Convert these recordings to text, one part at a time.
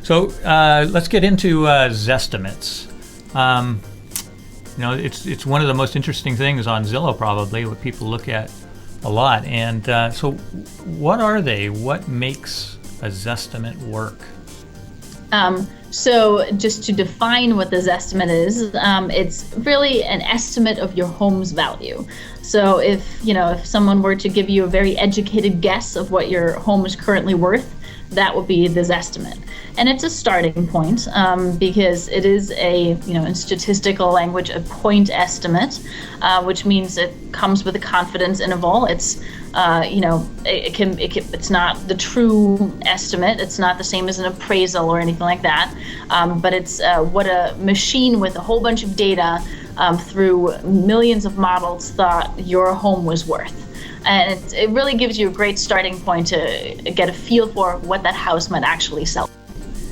So let's get into Zestimates. It's one of the most interesting things on Zillow, probably, what people look at a lot. And so what are they? What makes a Zestimate work? So just to define what the Zestimate is, it's really an estimate of your home's value. So if someone were to give you a very educated guess of what your home is currently worth, that would be the Zestimate. And it's a starting point because it is in statistical language, a point estimate, which means it comes with a confidence interval. It's it's not the true estimate. It's not the same as an appraisal or anything like that. But it's what a machine with a whole bunch of data through millions of models thought your home was worth. And it really gives you a great starting point to get a feel for what that house might actually sell.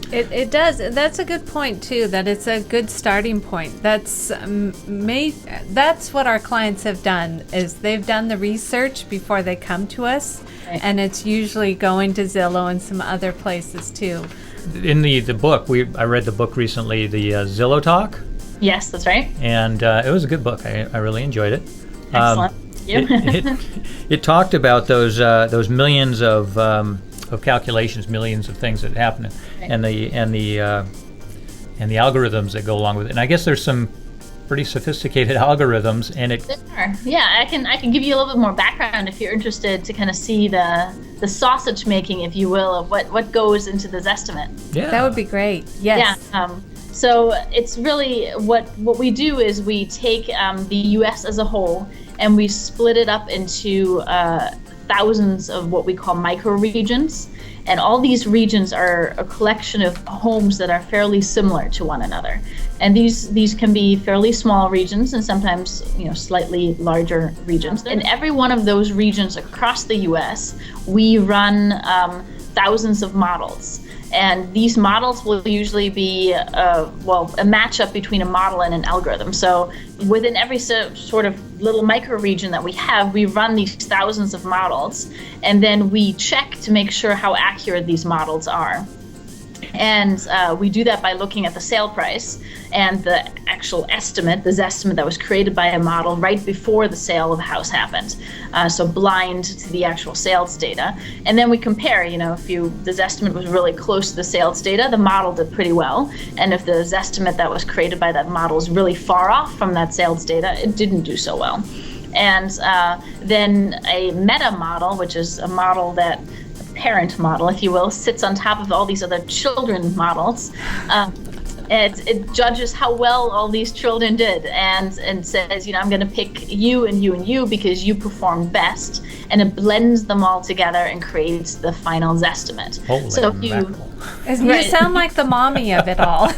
It does. That's a good point too. That it's a good starting point. That's what our clients have done. Is they've done the research before they come to us, right. And it's usually going to Zillow and some other places too. In the book, I read the book recently, the Zillow Talk. Yes, that's right. And it was a good book. I really enjoyed it. Excellent. It talked about those millions of calculations, millions of things that happen, right. and the algorithms that go along with it. And I guess there's some pretty sophisticated algorithms, and it. Yeah, I can give you a little bit more background if you're interested to kind of see the sausage making, if you will, of what goes into the Zestimate. Yeah, that would be great. Yes. Yeah. So it's really what we do is we take the U.S. as a whole and we split it up into thousands of what we call micro-regions. And all these regions are a collection of homes that are fairly similar to one another. And these can be fairly small regions and sometimes slightly larger regions. In every one of those regions across the U.S., we run thousands of models. And these models will usually be a matchup between a model and an algorithm. So within every sort of little micro-region that we have, we run these thousands of models, and then we check to make sure how accurate these models are. And we do that by looking at the sale price and the actual estimate, the Zestimate that was created by a model right before the sale of the house happened. So blind to the actual sales data. And then we compare, if the Zestimate was really close to the sales data, the model did pretty well. And if the Zestimate that was created by that model is really far off from that sales data, it didn't do so well. And then a meta model, which is a model that parent model, if you will, sits on top of all these other children models. It judges how well all these children did and says, I'm going to pick you and you and you because you performed best, and it blends them all together and creates the final Zestimate. Holy you sound like the mommy of it all.